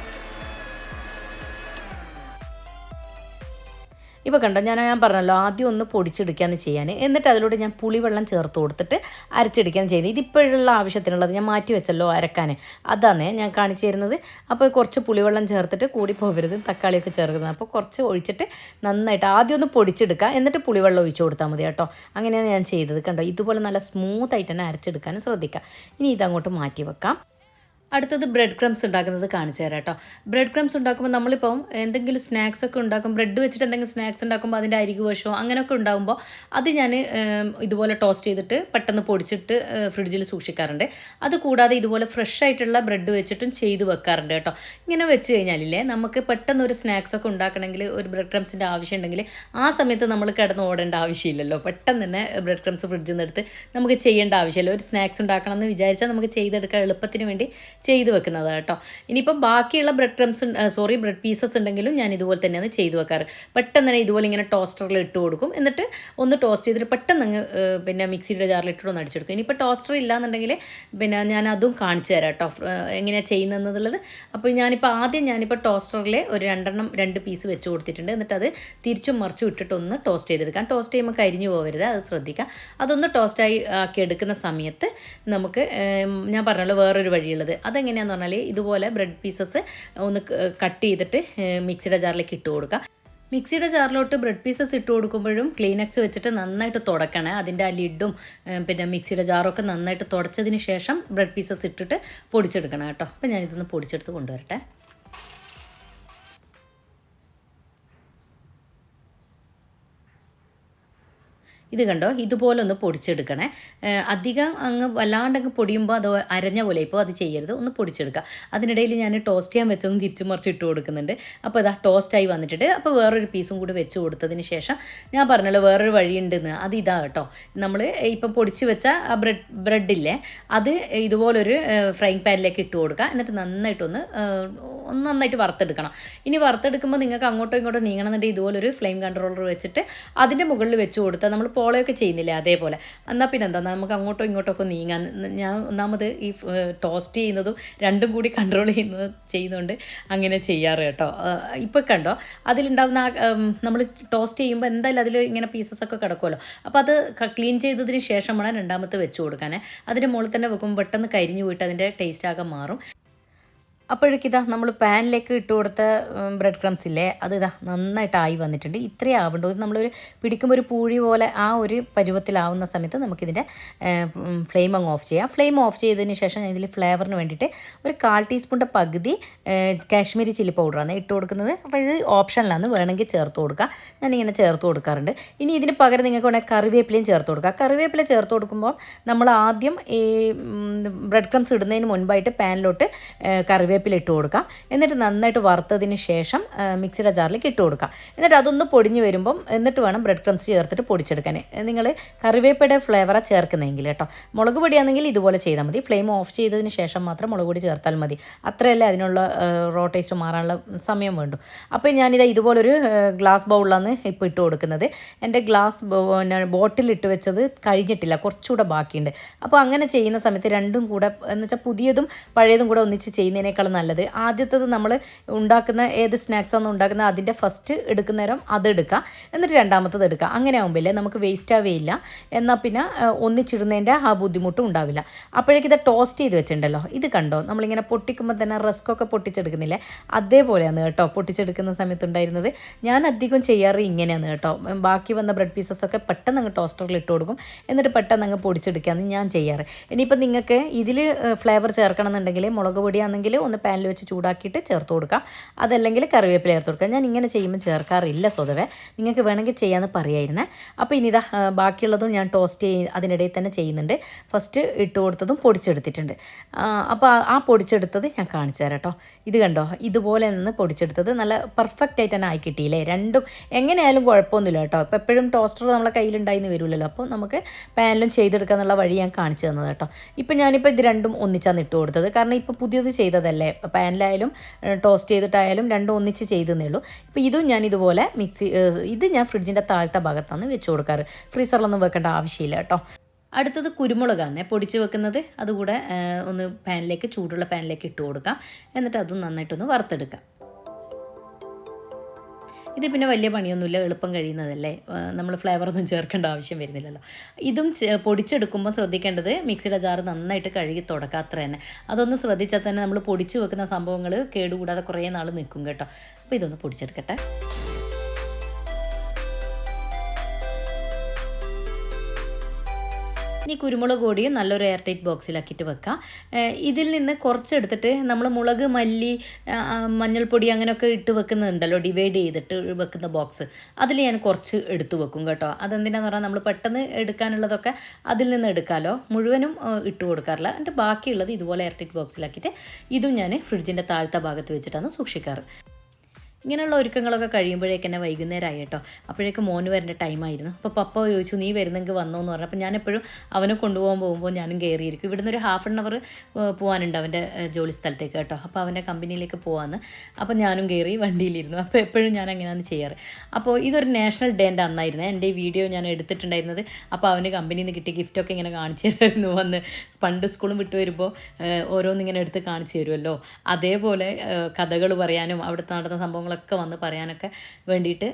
ഇപ്പോൾ കണ്ടോ, ഞാൻ പറഞ്ഞല്ലോ ആദ്യം ഒന്ന് പൊടിച്ചെടുക്കുകയാണ് ചെയ്യാൻ. എന്നിട്ട് അതിലൂടെ ഞാൻ പുളിവെള്ളം ചേർത്ത് കൊടുത്തിട്ട് അരച്ചെടുക്കുകയാണ് ചെയ്യുന്നത്. ഇതിപ്പോഴുള്ള ആവശ്യത്തിനുള്ളത് ഞാൻ മാറ്റി വെച്ചല്ലോ അരക്കാൻ, അതാണ് ഞാൻ കാണിച്ചു തരുന്നത്. അപ്പോൾ കുറച്ച് പുളിവെള്ളം ചേർത്തിട്ട് കൂടി പോകരുത്, തക്കാളിയൊക്കെ ചേർക്കുന്നത്. അപ്പോൾ കുറച്ച് ഒഴിച്ചിട്ട് നന്നായിട്ട് ആദ്യം ഒന്ന് പൊടിച്ചെടുക്കുക, എന്നിട്ട് പുളിവെള്ളം ഒഴിച്ച് കൊടുത്താൽ മതി കേട്ടോ. അങ്ങനെയാണ് ഞാൻ ചെയ്തത്. കണ്ടോ, ഇതുപോലെ നല്ല സ്മൂത്തായിട്ട് തന്നെ അരച്ചെടുക്കാനും ശ്രദ്ധിക്കുക. ഇനി ഇതങ്ങോട്ട് മാറ്റി വെക്കാം. അടുത്തത് ബ്രെഡ് ക്രംസ് ഉണ്ടാക്കുന്നത് കാണിച്ചു തരാം കേട്ടോ. ബ്രെഡ് ക്രംസ് ഉണ്ടാക്കുമ്പോൾ നമ്മളിപ്പം എന്തെങ്കിലും സ്നാക്സ് ഒക്കെ ഉണ്ടാക്കും, ബ്രെഡ് വെച്ചിട്ട് എന്തെങ്കിലും സ്നാക്സ് ഉണ്ടാക്കുമ്പോൾ അതിൻ്റെ അരികു വശമോ അങ്ങനെയൊക്കെ ഉണ്ടാകുമ്പോൾ അത് ഞാൻ ഇതുപോലെ ടോസ്റ്റ് ചെയ്തിട്ട് പെട്ടെന്ന് പൊടിച്ചിട്ട് ഫ്രിഡ്ജിൽ സൂക്ഷിക്കാറുണ്ട്. അതുകൂടാതെ ഇതുപോലെ ഫ്രഷ് ആയിട്ടുള്ള ബ്രെഡ് വെച്ചിട്ടും ചെയ്ത് വെക്കാറുണ്ട് കേട്ടോ. ഇങ്ങനെ വെച്ച് കഴിഞ്ഞാലില്ലേ, നമുക്ക് പെട്ടെന്ന് ഒരു സ്നാക്സ് ഒക്കെ ഉണ്ടാക്കണമെങ്കിൽ ഒരു ബ്രെഡ് ക്രംസിൻ്റെ ആവശ്യം ഉണ്ടെങ്കിൽ ആ സമയത്ത് നമ്മൾ കിടന്ന് ഓടേണ്ട ആവശ്യമില്ലല്ലോ. പെട്ടെന്ന് തന്നെ ബ്രെഡ് ക്രംസ് ഫ്രിഡ്ജിൽ നിന്ന് എടുത്ത് നമുക്ക് ചെയ്യേണ്ട ആവശ്യമില്ല. ഒരു സ്നാക്സ് ഉണ്ടാക്കണം എന്ന് വിചാരിച്ചാൽ നമുക്ക് ചെയ്തെടുക്കാൻ എളുപ്പത്തിന് വേണ്ടി ചെയ്ത് വെക്കുന്നത് കേട്ടോ. ഇനിയിപ്പോൾ ബാക്കിയുള്ള ബ്രെഡ് പീസസ് ഉണ്ടെങ്കിലും ഞാൻ ഇതുപോലെ തന്നെയാണ് ചെയ്ത് വെക്കാറ്. പെട്ടെന്ന് തന്നെ ഇതുപോലെ ഇങ്ങനെ ടോസ്റ്ററിൽ ഇട്ട് കൊടുക്കും. എന്നിട്ട് ഒന്ന് ടോസ്റ്റ് ചെയ്തിട്ട് പെട്ടെന്ന് അങ്ങ് പിന്നെ മിക്സിയുടെ ജാറിലിട്ടിട്ട് ഒന്ന് അടിച്ചെടുക്കും. ഇനിയിപ്പോൾ ടോസ്റ്റർ ഇല്ലാന്നുണ്ടെങ്കിൽ പിന്നെ ഞാൻ അതും കാണിച്ചു തരാം കേട്ടോ, എങ്ങനെയാണ് ചെയ്യുന്നതെന്നുള്ളത്. അപ്പോൾ ഞാനിപ്പോൾ ടോസ്റ്ററിൽ ഒരു 2 പീസ് വെച്ച് കൊടുത്തിട്ടുണ്ട്. എന്നിട്ട് അത് തിരിച്ചും മറിച്ചും ഇട്ടിട്ട് ഒന്ന് ടോസ്റ്റ് ചെയ്തെടുക്കാം. ടോസ്റ്റ് ചെയ്യുമ്പോൾ കരിഞ്ഞു പോകരുത്, അത് ശ്രദ്ധിക്കാം. അതൊന്ന് ആക്കി എടുക്കുന്ന സമയത്ത് നമുക്ക് ഞാൻ പറഞ്ഞല്ലോ വേറൊരു വഴിയുള്ളത്. അതെങ്ങനെയാണെന്ന് പറഞ്ഞാൽ ഇതുപോലെ ബ്രെഡ് പീസസ് ഒന്ന് കട്ട് ചെയ്തിട്ട് മിക്സിയുടെ ജാറിലേക്ക് ഇട്ട് കൊടുക്കുക. മിക്സിയുടെ ജാറിലോട്ട് ബ്രെഡ് പീസസ് ഇട്ട് കൊടുക്കുമ്പോഴും ക്ലീനക്സ് വെച്ചിട്ട് നന്നായിട്ട് തുടക്കണം. അതിൻ്റെ ആ ലിഡും പിന്നെ മിക്സിയുടെ ജാറൊക്കെ നന്നായിട്ട് തുടച്ചതിന് ശേഷം ബ്രെഡ് പീസസ് ഇട്ടിട്ട് പൊടിച്ചെടുക്കണം കേട്ടോ. അപ്പോൾ ഞാനിതൊന്ന് പൊടിച്ചെടുത്ത് കൊണ്ടുവരട്ടെ. ഇത് കണ്ടോ, ഇതുപോലെ ഒന്ന് പൊടിച്ചെടുക്കണേ. അധികം വല്ലാണ്ടങ്ങ് പൊടിയുമ്പോൾ അത് അരഞ്ഞ പോലെ ഇപ്പോൾ അത് ചെയ്യരുത്, ഒന്ന് പൊടിച്ചെടുക്കുക. അതിനിടയിൽ ഞാൻ ടോസ്റ്റ് ചെയ്യാൻ വെച്ചൊന്നും തിരിച്ചും മറിച്ച് ഇട്ട് കൊടുക്കുന്നുണ്ട്. അപ്പോൾ ഇതാ ടോസ്റ്റായി വന്നിട്ടുണ്ട്. അപ്പോൾ വേറൊരു പീസും കൂടി വെച്ച് കൊടുത്തതിന് ശേഷം ഞാൻ പറഞ്ഞല്ലോ വേറൊരു വഴിയുണ്ടെന്ന്, അത് ഇതാ കേട്ടോ. നമ്മൾ ഇപ്പം പൊടിച്ച് വെച്ച ആ ബ്രെഡില്ലേ, അത് ഇതുപോലൊരു ഫ്രൈങ് പാനിലേക്ക് ഇട്ട് കൊടുക്കുക. എന്നിട്ട് നന്നായിട്ട് വറുത്തെടുക്കണം. ഇനി വറുത്തെടുക്കുമ്പോൾ നിങ്ങൾക്ക് അങ്ങോട്ടോ ഇങ്ങോട്ടോ നീങ്ങണമെന്നുണ്ടെങ്കിൽ ഇതുപോലൊരു ഫ്ലെയിം കൺട്രോളർ വെച്ചിട്ട് അതിൻ്റെ മുകളിൽ വെച്ച് കൊടുത്താൽ നമ്മൾ പോളയൊക്കെ ചെയ്യുന്നില്ലേ അതേപോലെ. എന്നാൽ പിന്നെ എന്താ, നമുക്ക് അങ്ങോട്ടോ ഇങ്ങോട്ടോ ഒക്കെ നീങ്ങാൻ. ഞാൻ ഒന്നാമത് ഈ ടോസ്റ്റ് ചെയ്യുന്നതും രണ്ടും കൂടി കൺട്രോൾ ചെയ്യുന്നതുകൊണ്ട് അങ്ങനെ ചെയ്യാറ് കേട്ടോ. ഇപ്പോൾ കണ്ടോ, അതിലുണ്ടാകുന്ന നമ്മൾ ടോസ്റ്റ് ചെയ്യുമ്പോൾ എന്തായാലും അതിൽ ഇങ്ങനെ പീസസ് ഒക്കെ കിടക്കുമല്ലോ. അപ്പോൾ അത് ക്ലീൻ ചെയ്തതിന് ശേഷം വേണം രണ്ടാമത്തെ വെച്ച് കൊടുക്കാൻ. അതിൻ്റെ മുകളിൽ തന്നെ വെക്കുമ്പോൾ പെട്ടെന്ന് കരിഞ്ഞു പോയിട്ട് അതിൻ്റെ ടേസ്റ്റ് ആകെ മാറും. അപ്പോഴേക്കിതാ നമ്മൾ പാനിലേക്ക് ഇട്ട് കൊടുത്ത ബ്രെഡ് ക്രംസ് ഇല്ലേ, അത് ഇതാ നന്നായിട്ടായി വന്നിട്ടുണ്ട്. ഇത്രയും ആവേണ്ടത് നമ്മളൊരു പിടിക്കുമ്പോൾ ഒരു പൂഴി പോലെ ആ ഒരു പരുവത്തിലാവുന്ന സമയത്ത് നമുക്കിതിൻ്റെ ഫ്ലെയിം അങ്ങ് ഓഫ് ചെയ്യാം. ഫ്ലെയിം ഓഫ് ചെയ്തതിന് ശേഷം ഞാൻ ഇതിൽ ഫ്ലേവറിന് വേണ്ടിയിട്ട് ഒരു 1/4 ടീസ്പൂണിൻ്റെ പകുതി കാശ്മീരി ചില്ലി പൗഡറാണ് ഇട്ട് കൊടുക്കുന്നത്. അപ്പോൾ ഇത് ഓപ്ഷനിലാണ്, വേണമെങ്കിൽ ചേർത്ത് കൊടുക്കുക. ഞാനിങ്ങനെ ചേർത്ത് കൊടുക്കാറുണ്ട്. ഇനി ഇതിന് പകരം നിങ്ങൾക്ക് വേണമെങ്കിൽ കറിവേപ്പിലയും ചേർത്ത് കൊടുക്കുക. കറിവേപ്പില ചേർത്ത് കൊടുക്കുമ്പോൾ നമ്മൾ ആദ്യം ഈ ബ്രെഡ് ക്രംസ് ഇടുന്നതിന് മുൻപായിട്ട് പാനിലോട്ട് കറിവേപ്പില ഇട്ട് കൊടുക്കാം. എന്നിട്ട് നന്നായിട്ട് വറുത്തതിന് ശേഷം മിക്സിയുടെ ജാറിലേക്ക് ഇട്ട് കൊടുക്കാം. എന്നിട്ട് അതൊന്ന് പൊടിഞ്ഞ് വരുമ്പം എന്നിട്ട് വേണം ബ്രെഡ് ക്രംസ് ചേർത്തിട്ട് പൊടിച്ചെടുക്കാൻ. നിങ്ങൾ കറിവേപ്പിയുടെ ഫ്ലേവറാണ് ചേർക്കുന്നതെങ്കിൽ കേട്ടോ. മുളക് പൊടിയാണെങ്കിൽ ഇതുപോലെ ചെയ്താൽ മതി. ഫ്ലെയിം ഓഫ് ചെയ്തതിന് ശേഷം മാത്രം മുളക് പൊടി ചേർത്താൽ മതി. അത്രയല്ലേ അതിനുള്ള റോ ടേസ്റ്റ് മാറാനുള്ള സമയം വേണ്ടു. അപ്പോൾ ഞാനിത് ഇതുപോലൊരു ഗ്ലാസ് ബൗളിലാണ് ഇപ്പോൾ ഇട്ട് കൊടുക്കുന്നത്. എൻ്റെ ഗ്ലാസ് ബോട്ടിൽ ഇട്ട് വെച്ചത് കഴിഞ്ഞിട്ടില്ല, കുറച്ചുകൂടെ ബാക്കിയുണ്ട്. അപ്പോൾ അങ്ങനെ ചെയ്യുന്ന സമയത്ത് രണ്ടും കൂടെ എന്ന് വെച്ചാൽ പുതിയതും പഴയതും കൂടെ ഒന്നിച്ച് ചെയ്യുന്നതിനേക്കാൾ നല്ലത് ആദ്യത്തത് നമ്മൾ ഉണ്ടാക്കുന്ന ഏത് സ്നാക്സാണ് ഉണ്ടാക്കുന്നത് അതിൻ്റെ ഫസ്റ്റ് എടുക്കുന്ന നേരം അതെടുക്കുക, എന്നിട്ട് രണ്ടാമത്തത് എടുക്കുക. അങ്ങനെ ആകുമ്പോഴേ നമുക്ക് വേസ്റ്റ് ആവുകയില്ല. എന്നാൽ പിന്നെ ഒന്നിച്ചിടുന്നതിൻ്റെ ആ ബുദ്ധിമുട്ടും ഉണ്ടാവില്ല. അപ്പോഴേക്കും ഇത് ടോസ്റ്റ് ചെയ്ത് വെച്ചിട്ടുണ്ടല്ലോ, ഇത് കണ്ടോ, നമ്മളിങ്ങനെ പൊട്ടിക്കുമ്പോൾ തന്നെ റസ്കൊക്കെ പൊട്ടിച്ചെടുക്കുന്നില്ലേ, അതേപോലെയാണ് കേട്ടോ പൊട്ടിച്ചെടുക്കുന്ന സമയത്തുണ്ടായിരുന്നത്. ഞാൻ അധികം ചെയ്യാറ് ഇങ്ങനെയാണ് കേട്ടോ. ബാക്കി വന്ന ബ്രെഡ് പീസസൊക്കെ പെട്ടെന്ന് അങ്ങ് ടോസ്റ്ററിൽ ഇട്ട് കൊടുക്കും, എന്നിട്ട് പെട്ടെന്ന് അങ്ങ് പൊടിച്ചെടുക്കുകയാണ് ഞാൻ ചെയ്യാറ്. ഇനിയിപ്പോൾ നിങ്ങൾക്ക് ഇതിൽ ഫ്ലേവർ ചേർക്കണം എന്നുണ്ടെങ്കിൽ മുളക് പൊടിയാണെങ്കിൽ ഒന്ന് പാനിൽ വെച്ച് ചൂടാക്കിയിട്ട് ചേർത്ത് കൊടുക്കാം. അതല്ലെങ്കിൽ കറിവേപ്പില ചേർത്ത് കൊടുക്കാം. ഞാൻ ഇങ്ങനെ ചെയ്യുമ്പോൾ ചേർക്കാറില്ല സ്വതവേ. നിങ്ങൾക്ക് വേണമെങ്കിൽ ചെയ്യാമെന്ന് പറയായിരുന്നേ. അപ്പോൾ ഇനി ഇതാ ബാക്കിയുള്ളതും ഞാൻ ടോസ്റ്റ് അതിനിടയിൽ തന്നെ ചെയ്യുന്നുണ്ട്. ഫസ്റ്റ് ഇട്ട് കൊടുത്തതും പൊടിച്ചെടുത്തിട്ടുണ്ട്. അപ്പോൾ ആ പൊടിച്ചെടുത്തത് ഞാൻ കാണിച്ചു തരാം കേട്ടോ. ഇത് കണ്ടോ, ഇതുപോലെ നിന്ന് പൊടിച്ചെടുത്തത് നല്ല പെർഫെക്റ്റ് ആയിട്ട് തന്നെ ആയി കിട്ടിയില്ലേ. രണ്ടും എങ്ങനെയായാലും കുഴപ്പമൊന്നുമില്ല കേട്ടോ. ഇപ്പോൾ എപ്പോഴും ടോസ്റ്റർ നമ്മളെ കയ്യിലുണ്ടായിന്ന് വരില്ലല്ലോ. അപ്പോൾ നമുക്ക് പാനിലും ചെയ്തെടുക്കുക എന്നുള്ള വഴി ഞാൻ കാണിച്ചു തന്നത് കേട്ടോ. ഞാനിപ്പോൾ ഇത് രണ്ടും ഒന്നിച്ചാണ് ഇട്ട് കൊടുത്തത്. കാരണം ഇപ്പോൾ പുതിയത് ചെയ്തതല്ലേ, പാനിലായാലും ടോസ്റ്റ് ചെയ്തിട്ടായാലും രണ്ടും ഒന്നിച്ച് ചെയ്തതേ ഉള്ളൂ. ഇപ്പോൾ ഇതും ഞാൻ ഇതുപോലെ ഇത് ഞാൻ ഫ്രിഡ്ജിൻ്റെ താഴത്തെ ഭാഗത്താണ് വെച്ച് കൊടുക്കാറ്. ഫ്രീസറിലൊന്നും വെക്കേണ്ട ആവശ്യമില്ല കേട്ടോ. അടുത്തത് കുരുമുളകാണ് പൊടിച്ച് വെക്കുന്നത്. അതുകൂടെ ഒന്ന് പാനിലേക്ക്, ചൂടുള്ള പാനിലേക്ക് ഇട്ട് കൊടുക്കാം. എന്നിട്ട് അതും നന്നായിട്ടൊന്ന് വറുത്തെടുക്കാം. ഇത് പിന്നെ വലിയ പണിയൊന്നുമില്ല, എളുപ്പം കഴിയുന്നതല്ലേ. നമ്മൾ ഫ്ലേവറൊന്നും ചേർക്കേണ്ട ആവശ്യം വരുന്നില്ലല്ലോ. ഇതും പൊടിച്ചെടുക്കുമ്പോൾ ശ്രദ്ധിക്കേണ്ടത് മിക്സിയുടെ ജാറ് നന്നായിട്ട് കഴുകി തുടക്കുക, അത്ര തന്നെ. അതൊന്ന് ശ്രദ്ധിച്ചാൽ തന്നെ നമ്മൾ പൊടിച്ച് വെക്കുന്ന സംഭവങ്ങൾ കേടുകൂടാതെ കുറേ നാൾ നിൽക്കും കേട്ടോ. അപ്പോൾ ഇതൊന്ന് പൊടിച്ചെടുക്കട്ടെ. ഇനി കുരുമുളക് പൊടിയും നല്ലൊരു എയർ ടൈറ്റ് ബോക്സിലാക്കിയിട്ട് വെക്കാം. ഇതിൽ നിന്ന് കുറച്ചെടുത്തിട്ട് നമ്മൾ മുളക്, മല്ലി, മഞ്ഞൾപ്പൊടി അങ്ങനെയൊക്കെ ഇട്ട് വെക്കുന്നുണ്ടല്ലോ, ഡിവൈഡ് ചെയ്തിട്ട് വെക്കുന്ന ബോക്സ്, അതിൽ ഞാൻ കുറച്ച് എടുത്ത് വെക്കും കേട്ടോ. അതെന്തിനാന്ന് പറഞ്ഞാൽ നമ്മൾ പെട്ടെന്ന് എടുക്കാനുള്ളതൊക്കെ അതിൽ നിന്ന് എടുക്കാമല്ലോ. മുഴുവനും ഇട്ട് കൊടുക്കാറില്ല. എന്നിട്ട് ബാക്കിയുള്ളത് ഇതുപോലെ എയർ ടൈറ്റ് ബോക്സിലാക്കിയിട്ട് ഇതും ഞാൻ ഫ്രിഡ്ജിൻ്റെ താഴത്തെ ഭാഗത്ത് വെച്ചിട്ടാണ് സൂക്ഷിക്കാറ്. ഇങ്ങനെയുള്ള ഒരുക്കങ്ങളൊക്കെ കഴിയുമ്പോഴേക്ക് തന്നെ വൈകുന്നേരമായി കേട്ടോ. അപ്പോഴേക്കും മോന് വരേണ്ട ടൈമായിരുന്നു. അപ്പോൾ പപ്പ ചോദിച്ചു നീ വരുന്നെങ്കിൽ വന്നോ എന്ന് പറഞ്ഞു. അപ്പോൾ ഞാനെപ്പോഴും അവനെ കൊണ്ടുപോകാൻ പോകുമ്പോൾ ഞാനും കയറിയിരിക്കും. ഇവിടുന്ന് ഒരു 1/2 അവർ പോകാനുണ്ട് അവൻ്റെ ജോലി സ്ഥലത്തേക്ക് കേട്ടോ. അപ്പോൾ അവൻ്റെ കമ്പനിയിലേക്ക് പോകാമെന്ന്. അപ്പോൾ ഞാനും കയറി വണ്ടിയിലിരുന്നു. അപ്പോൾ എപ്പോഴും ഞാൻ അങ്ങനെയാണ് ചെയ്യാറ്. അപ്പോൾ ഇതൊരു നാഷണൽ ഡേൻ്റെ അന്നായിരുന്നു എൻ്റെ ഈ വീഡിയോ ഞാൻ എടുത്തിട്ടുണ്ടായിരുന്നത്. അപ്പോൾ അവന് കമ്പനിയിൽ നിന്ന് കിട്ടിയ ഗിഫ്റ്റൊക്കെ ഇങ്ങനെ കാണിച്ചു തരുമായിരുന്നു. വന്ന് പണ്ട് സ്കൂളും വിട്ടു വരുമ്പോൾ ഓരോന്നിങ്ങനെ എടുത്ത് കാണിച്ചു തരുമല്ലോ, അതേപോലെ കഥകൾ പറയാനും അവിടുത്തെ നടന്ന സംഭവങ്ങളൊക്കെ വന്ന് പറയാനൊക്കെ വേണ്ടിയിട്ട്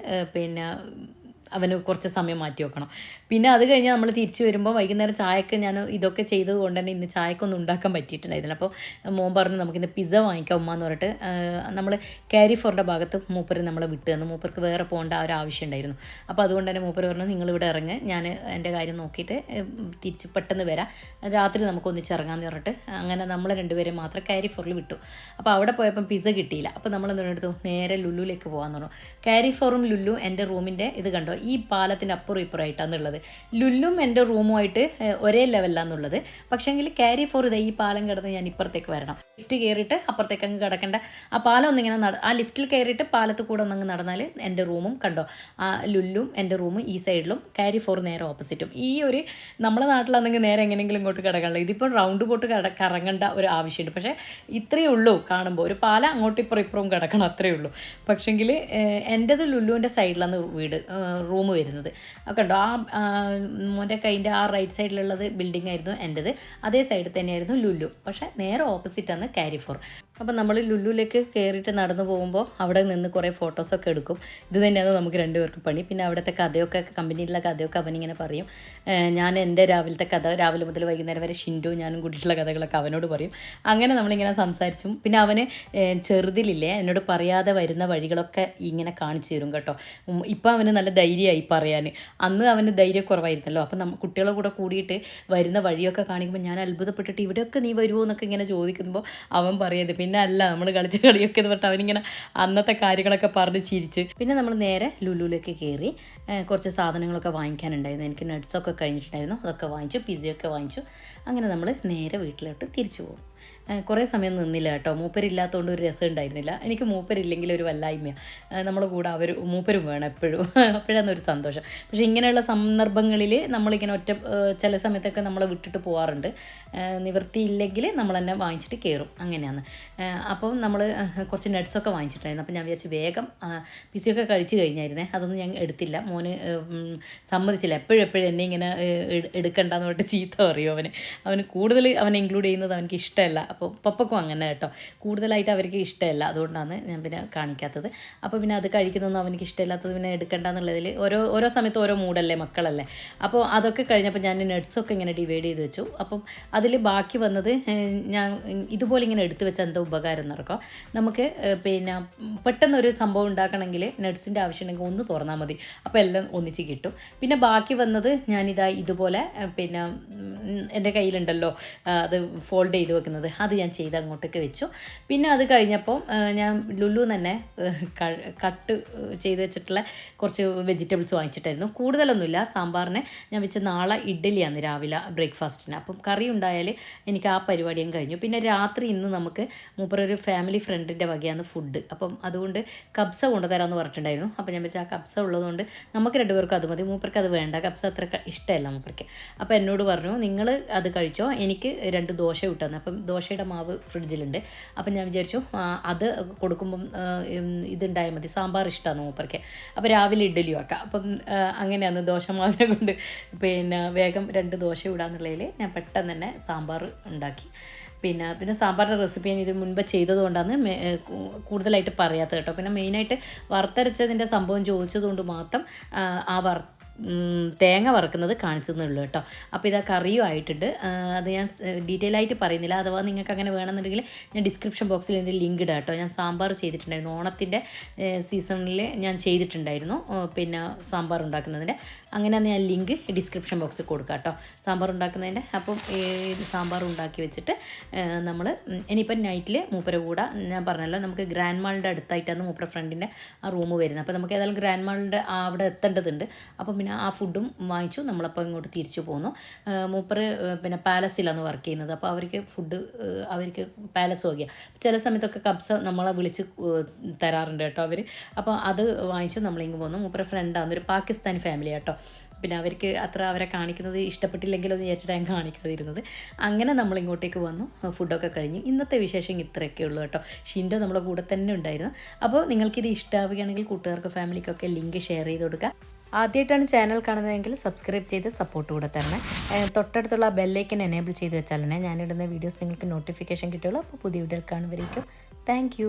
അവന് കുറച്ച് സമയം മാറ്റി വെക്കണം. പിന്നെ അത് കഴിഞ്ഞ് നമ്മൾ തിരിച്ചു വരുമ്പോൾ വൈകുന്നേരം ചായക്ക് ഞാൻ ഇതൊക്കെ ചെയ്തത് കൊണ്ട് തന്നെ ഇന്ന് ചായക്കൊന്നും ഉണ്ടാക്കാൻ പറ്റിയിട്ടുണ്ടായിരുന്നില്ല. അപ്പോൾ മോൻ പറഞ്ഞു നമുക്കിന്ന് പിസ്സ വാങ്ങിക്കാം ഉമ്മ എന്ന് പറഞ്ഞിട്ട് നമ്മൾ ക്യാരി ഫോറിൻ്റെ ഭാഗത്ത് മൂപ്പർ നമ്മളെ വിട്ടു തന്നു. മൂപ്പർക്ക് വേറെ പോകേണ്ട ഒരു ആവശ്യം ഉണ്ടായിരുന്നു. അപ്പോൾ അതുകൊണ്ട് തന്നെ മൂപ്പർ പറഞ്ഞു നിങ്ങളിവിടെ ഇറങ്ങ്, ഞാൻ എൻ്റെ കാര്യം നോക്കിയിട്ട് തിരിച്ച് പെട്ടെന്ന് വരാം, രാത്രി നമുക്ക് ഒന്നിച്ചിറങ്ങാമെന്ന് പറഞ്ഞിട്ട് അങ്ങനെ നമ്മൾ രണ്ടുപേരും മാത്രം ക്യാരി ഫോറിൽ വിട്ടു. അപ്പോൾ അവിടെ പോയപ്പം പിസ്സ കിട്ടിയില്ല. അപ്പോൾ നമ്മൾ എന്തെടുത്തു, നേരെ ലുലുവിലേക്ക് പോകാമെന്ന് പറഞ്ഞു. ക്യാരി ഫോറും ലുലു എൻ്റെ റൂമിൻ്റെ ഇത് കണ്ടോ, ഈ പാലത്തിൻ്റെ അപ്പുറം ഇപ്പുറമായിട്ടാണെന്നുള്ളത്. ലുല്ലും എൻ്റെ റൂമുമായിട്ട് ഒരേ ലെവലിലാണെന്നുള്ളത്. പക്ഷേങ്കിൽ ക്യാരി ഫോർ ഈ പാലം കിടന്ന് ഞാൻ ഇപ്പുറത്തേക്ക് വരണം. ലിഫ്റ്റ് കയറിയിട്ട് അപ്പുറത്തേക്ക് അങ്ങ് കിടക്കേണ്ട. ആ പാലം ഒന്നിങ്ങനെ ആ ലിഫ്റ്റിൽ കയറിയിട്ട് പാലത്ത് കൂടെ ഒന്നങ്ങ് നടന്നാൽ എൻ്റെ റൂമും കണ്ടോ, ആ ലുല്ലും എൻ്റെ റൂമും ഈ സൈഡിലും, ക്യാരി ഫോർ നേരെ ഓപ്പോസിറ്റും. ഈ ഒരു നമ്മളെ നാട്ടിലാണെങ്കിൽ നേരെ എങ്ങനെയെങ്കിലും ഇങ്ങോട്ട് കിടക്കാനുള്ള, ഇതിപ്പോൾ റൗണ്ട് പോട്ട് കറങ്ങേണ്ട ഒരു ആവശ്യമുണ്ട്. പക്ഷേ ഇത്രയേ ഉള്ളൂ കാണുമ്പോൾ, ഒരു പാലം അങ്ങോട്ടും ഇപ്പുറവും കിടക്കണം, അത്രയേ ഉള്ളൂ. പക്ഷേങ്കിൽ എൻ്റേത് ലുല്ലുവിൻ്റെ സൈഡിലാണ് വീട്, റൂം വരുന്നത്. കണ്ടോ മോൻ്റെ കൈൻ്റെ ആ റൈറ്റ് സൈഡിലുള്ളത് ബിൽഡിംഗ് ആയിരുന്നു എൻ്റെത്. അതേ സൈഡിൽ തന്നെയായിരുന്നു ലുലു, പക്ഷേ നേരെ ഓപ്പോസിറ്റാണ് കാരിഫോർ. അപ്പം നമ്മൾ ലുലുവിലേക്ക് കയറിയിട്ട് നടന്നു പോകുമ്പോൾ അവിടെ നിന്ന് കുറേ ഫോട്ടോസൊക്കെ എടുക്കും. ഇത് തന്നെയാണ് നമുക്ക് രണ്ടുപേർക്കും പണി. പിന്നെ അവിടുത്തെ കഥയൊക്കെ, കമ്പനിയിലുള്ള കഥയൊക്കെ അവനിങ്ങനെ പറയും. ഞാൻ എൻ്റെ രാവിലത്തെ കഥ, രാവിലെ മുതൽ വൈകുന്നേരം വരെ ഷിൻഡു ഞാനും കൂടിയിട്ടുള്ള കഥകളൊക്കെ അവനോട് പറയും. അങ്ങനെ നമ്മളിങ്ങനെ സംസാരിച്ചും. പിന്നെ അവന് ചെറുതിലില്ലേ എന്നോട് പറയാതെ വരുന്ന വഴികളൊക്കെ ഇങ്ങനെ കാണിച്ചു തരും കേട്ടോ. ഇപ്പം അവന് നല്ല ധൈര്യമായി പറയാൻ. അന്ന് അവന് ധൈര്യക്കുറവായിരുന്നല്ലോ. അപ്പം കുട്ടികളെ കൂടെ കൂടിയിട്ട് വരുന്ന വഴിയൊക്കെ കാണിക്കുമ്പോൾ ഞാൻ അത്ഭുതപ്പെട്ടിട്ട് ഇവിടെയൊക്കെ നീ വരുമോ എന്നൊക്കെ ഇങ്ങനെ ചോദിക്കുമ്പോൾ അവൻ പറയുന്നത് പിന്നെ അല്ല നമ്മൾ കളിച്ച കളിയൊക്കെ എന്ന് പറഞ്ഞിട്ട് അവനിങ്ങനെ അന്നത്തെ കാര്യങ്ങളൊക്കെ പറഞ്ഞ് ചിരിച്ച്. പിന്നെ നമ്മൾ നേരെ ലുലുവിലേക്ക് കയറി. കുറച്ച് സാധനങ്ങളൊക്കെ വാങ്ങിക്കാനുണ്ടായിരുന്നു. എനിക്ക് നട്ട്സൊക്കെ കഴിഞ്ഞിട്ടുണ്ടായിരുന്നു, അതൊക്കെ വാങ്ങിച്ചു. പിസയൊക്കെ വാങ്ങിച്ചു. അങ്ങനെ നമ്മൾ നേരെ വീട്ടിലോട്ട് തിരിച്ചു പോകും. കുറേ സമയം നിന്നില്ല കേട്ടോ. മൂപ്പരില്ലാത്തതുകൊണ്ട് ഒരു രസം ഉണ്ടായിരുന്നില്ല. എനിക്ക് മൂപ്പരില്ലെങ്കിൽ ഒരു വല്ലായ്മയാണ്. നമ്മുടെ കൂടെ മൂപ്പരും വേണം എപ്പോഴും. അപ്പോഴാണ് ഒരു സന്തോഷം. പക്ഷേ ഇങ്ങനെയുള്ള സന്ദർഭങ്ങളിൽ നമ്മളിങ്ങനെ ചില സമയത്തൊക്കെ നമ്മളെ വിട്ടിട്ട് പോകാറുണ്ട്. നിവൃത്തിയില്ലെങ്കിൽ നമ്മൾ തന്നെ വാങ്ങിച്ചിട്ട് കയറും, അങ്ങനെയാണ്. അപ്പം നമ്മൾ കുറച്ച് നട്ട്സൊക്കെ വാങ്ങിച്ചിട്ടുണ്ടായിരുന്നു. അപ്പം ഞാൻ വിചാരിച്ചു വേഗം പിസിയൊക്കെ കഴിച്ച് കഴിഞ്ഞായിരുന്നേ. അതൊന്നും ഞാൻ എടുത്തില്ല. മോന് സമ്മതിച്ചില്ല. എപ്പോഴും എന്നെ ഇങ്ങനെ എടുക്കണ്ടെന്ന് പറഞ്ഞിട്ട് ചീത്ത പറയും. അവന് കൂടുതൽ അവനെ ഇൻക്ലൂഡ് ചെയ്യുന്നത് അവനക്ക് ഇഷ്ടമല്ല. അപ്പോൾ പപ്പക്കും അങ്ങനെ കേട്ടോ, കൂടുതലായിട്ട് അവർക്ക് ഇഷ്ടമല്ല. അതുകൊണ്ടാണ് ഞാൻ പിന്നെ കാണിക്കാത്തത്. അപ്പോൾ പിന്നെ അത് കഴിക്കുന്നതൊന്നും അവനക്ക് ഇഷ്ടമില്ലാത്തത് പിന്നെ എടുക്കണ്ടെന്നുള്ളതിൽ ഓരോ സമയത്ത് ഓരോ മൂഡല്ലേ, മക്കളല്ലേ. അപ്പോൾ അതൊക്കെ കഴിഞ്ഞപ്പോൾ ഞാൻ നട്ട്സൊക്കെ ഇങ്ങനെ ഡിവൈഡ് ചെയ്ത് വെച്ചു. അപ്പം അതിൽ ബാക്കി വന്നത് ഞാൻ ഇതുപോലെ ഇങ്ങനെ എടുത്തു വെച്ച എന്താ ഉപകാരം നടക്കാം. നമുക്ക് പിന്നെ പെട്ടെന്നൊരു സംഭവം ഉണ്ടാക്കണമെങ്കിൽ നട്ട്സിൻ്റെ ആവശ്യമുണ്ടെങ്കിൽ ഒന്ന് തുറന്നാൽ മതി, അപ്പോൾ എല്ലാം ഒന്നിച്ച് കിട്ടും. പിന്നെ ബാക്കി വന്നത് ഞാനിതാ ഇതുപോലെ പിന്നെ എൻ്റെ കയ്യിലുണ്ടല്ലോ അത് ഫോൾഡ് ചെയ്ത് വെക്കുന്നത്, അത് ഞാൻ ചെയ്ത് അങ്ങോട്ടേക്ക് വെച്ചു. പിന്നെ അത് കഴിഞ്ഞപ്പോൾ ഞാൻ ലുലു തന്നെ കട്ട് ചെയ്ത് വെച്ചിട്ടുള്ള കുറച്ച് വെജിറ്റബിൾസ് വാങ്ങിച്ചിട്ടായിരുന്നു. കൂടുതലൊന്നുമില്ല. സാമ്പാറിന് ഞാൻ വെച്ച് നാളെ ഇഡ്ഡലിയാണ് രാവിലെ ബ്രേക്ക്ഫാസ്റ്റിന്. അപ്പം കറി ഉണ്ടായാൽ എനിക്ക് ആ പരിപാടിയും കഴിഞ്ഞു. പിന്നെ രാത്രി ഇന്ന് നമുക്ക് മൂപ്പരൊരു ഫാമിലി ഫ്രണ്ടിൻ്റെ വകയാണ് ഫുഡ്. അപ്പം അതുകൊണ്ട് കബ്സ കൊണ്ടുതരാമെന്ന് പറഞ്ഞിട്ടുണ്ടായിരുന്നു. അപ്പം ഞാൻ വെച്ചാൽ ആ കബ്സ ഉള്ളതുകൊണ്ട് നമുക്ക് രണ്ടുപേർക്കും അത് മതി. മൂപ്പർക്ക് അത് വേണ്ട, കബ്സ അത്ര ഇഷ്ടമല്ല മൂപ്പർക്ക്. അപ്പോൾ എന്നോട് പറഞ്ഞു നിങ്ങൾ അത് കഴിച്ചോ, എനിക്ക് 2 ദോശ വിട്ടുതന്നു. അപ്പം ദോശയുടെ മാവ് ഫ്രിഡ്ജിലുണ്ട്. അപ്പം ഞാൻ വിചാരിച്ചു അത് കൊടുക്കുമ്പം ഇതുണ്ടായാൽ മതി, സാമ്പാർ ഇഷ്ടമാണ് മൂപ്പർക്ക്. അപ്പോൾ രാവിലെ ഇഡ്ഡലിയും ആക്കാം. അപ്പം അങ്ങനെയാണ് ദോശമാവിനെ കൊണ്ട് പിന്നെ വേഗം 2 ദോശ ഇടാന്നുള്ളതിൽ ഞാൻ പെട്ടെന്ന് തന്നെ സാമ്പാർ ഉണ്ടാക്കി. പിന്നെ സാമ്പാറിൻ്റെ റെസിപ്പി ഞാൻ ഇത് മുൻപ് ചെയ്തതുകൊണ്ടാണ് കൂടുതലായിട്ട് പറയാത്തത് കേട്ടോ. പിന്നെ മെയിനായിട്ട് വറുത്തരച്ചതിൻ്റെ സംഭവം ചോദിച്ചതുകൊണ്ട് മാത്രം ആ തേങ്ങ വറുക്കുന്നത് കാണിച്ചെന്നുള്ളൂ കേട്ടോ. അപ്പോൾ ഇതാ കറിയും ആയിട്ടുണ്ട്. അത് ഞാൻ ഡീറ്റെയിൽ ആയിട്ട് പറയുന്നില്ല. അഥവാ നിങ്ങൾക്ക് അങ്ങനെ വേണമെന്നുണ്ടെങ്കിൽ ഞാൻ ഡിസ്ക്രിപ്ഷൻ ബോക്സിൽ ഇതിൻ്റെ ലിങ്ക് ഇടാം കേട്ടോ. ഞാൻ സാമ്പാർ ചെയ്തിട്ടുണ്ടായിരുന്നു, ഓണത്തിൻ്റെ സീസണിൽ ഞാൻ ചെയ്തിട്ടുണ്ടായിരുന്നു. പിന്നെ സാമ്പാർ ഉണ്ടാക്കുന്നതിൻ്റെ അങ്ങനെയാണ് ഞാൻ ലിങ്ക് ഡിസ്ക്രിപ്ഷൻ ബോക്സിൽ കൊടുക്കാം കേട്ടോ, സാമ്പാർ ഉണ്ടാക്കുന്നതിൻ്റെ. അപ്പം സാമ്പാർ ഉണ്ടാക്കി വെച്ചിട്ട് നമ്മൾ ഇനിയിപ്പം നൈറ്റിൽ മൂപ്പര കൂടെ ഞാൻ പറഞ്ഞല്ലോ നമുക്ക് ഗ്രാൻഡ് മാളിൻ്റെ അടുത്തായിട്ടാണ് മൂപ്പര ഫ്രണ്ടിൻ്റെ ആ റൂം വരുന്നത്. അപ്പോൾ നമുക്ക് ഏതായാലും ഗ്രാൻഡ് മാളിൻ്റെ അവിടെ എത്തേണ്ടതുണ്ട്. അപ്പം പിന്നെ ആ ഫുഡും വാങ്ങിച്ചു. നമ്മളപ്പോൾ ഇങ്ങോട്ട് തിരിച്ചു പോന്നു. മൂപ്പറ് പിന്നെ പാലസിലാണ് വർക്ക് ചെയ്യുന്നത്. അപ്പോൾ അവർക്ക് പാലസ് നോക്കിയാൽ ചില സമയത്തൊക്കെ കബ്സ നമ്മളെ വിളിച്ച് തരാറുണ്ട് കേട്ടോ അവർ. അപ്പോൾ അത് വാങ്ങിച്ചു നമ്മളിങ്ങ് പോന്നു. മൂപ്പറ് ഫ്രണ്ടാണ്, ഒരു പാകിസ്ഥാനി ഫാമിലി കേട്ടോ. പിന്നെ അവർക്ക് അത്ര അവരെ കാണിക്കുന്നത് ഇഷ്ടപ്പെട്ടില്ലെങ്കിലോ എന്ന് വിചാരിച്ചിട്ട് ഞാൻ കാണിക്കാതിരുന്നത്. അങ്ങനെ നമ്മളിങ്ങോട്ടേക്ക് വന്നു. ഫുഡൊക്കെ കഴിഞ്ഞ് ഇന്നത്തെ വിശേഷം ഇത്രയൊക്കെ ഉള്ളൂ കേട്ടോ. ഷിൻഡോ നമ്മുടെ കൂടെ തന്നെ ഉണ്ടായിരുന്നു. അപ്പോൾ നിങ്ങൾക്കിത് ഇഷ്ടമാവുകയാണെങ്കിൽ കൂട്ടുകാർക്ക് ഫാമിലിക്കൊക്കെ ലിങ്ക് ഷെയർ ചെയ്ത് കൊടുക്കുക. ആദ്യമായിട്ടാണ് ചാനൽ കാണുന്നതെങ്കിൽ സബ്സ്ക്രൈബ് ചെയ്ത് സപ്പോർട്ട് കൂടെ തരണം. തൊട്ടടുത്തുള്ള ബെല്ലൈക്കൻ എനേബിൾ ചെയ്ത് വെച്ചാൽ ഞാനിടുന്ന വീഡിയോസ് നിങ്ങൾക്ക് നോട്ടിഫിക്കേഷൻ കിട്ടുള്ളൂ. അപ്പോൾ പുതിയ വീഡിയോയിൽ കാണുമ്പോഴേക്കും താങ്ക്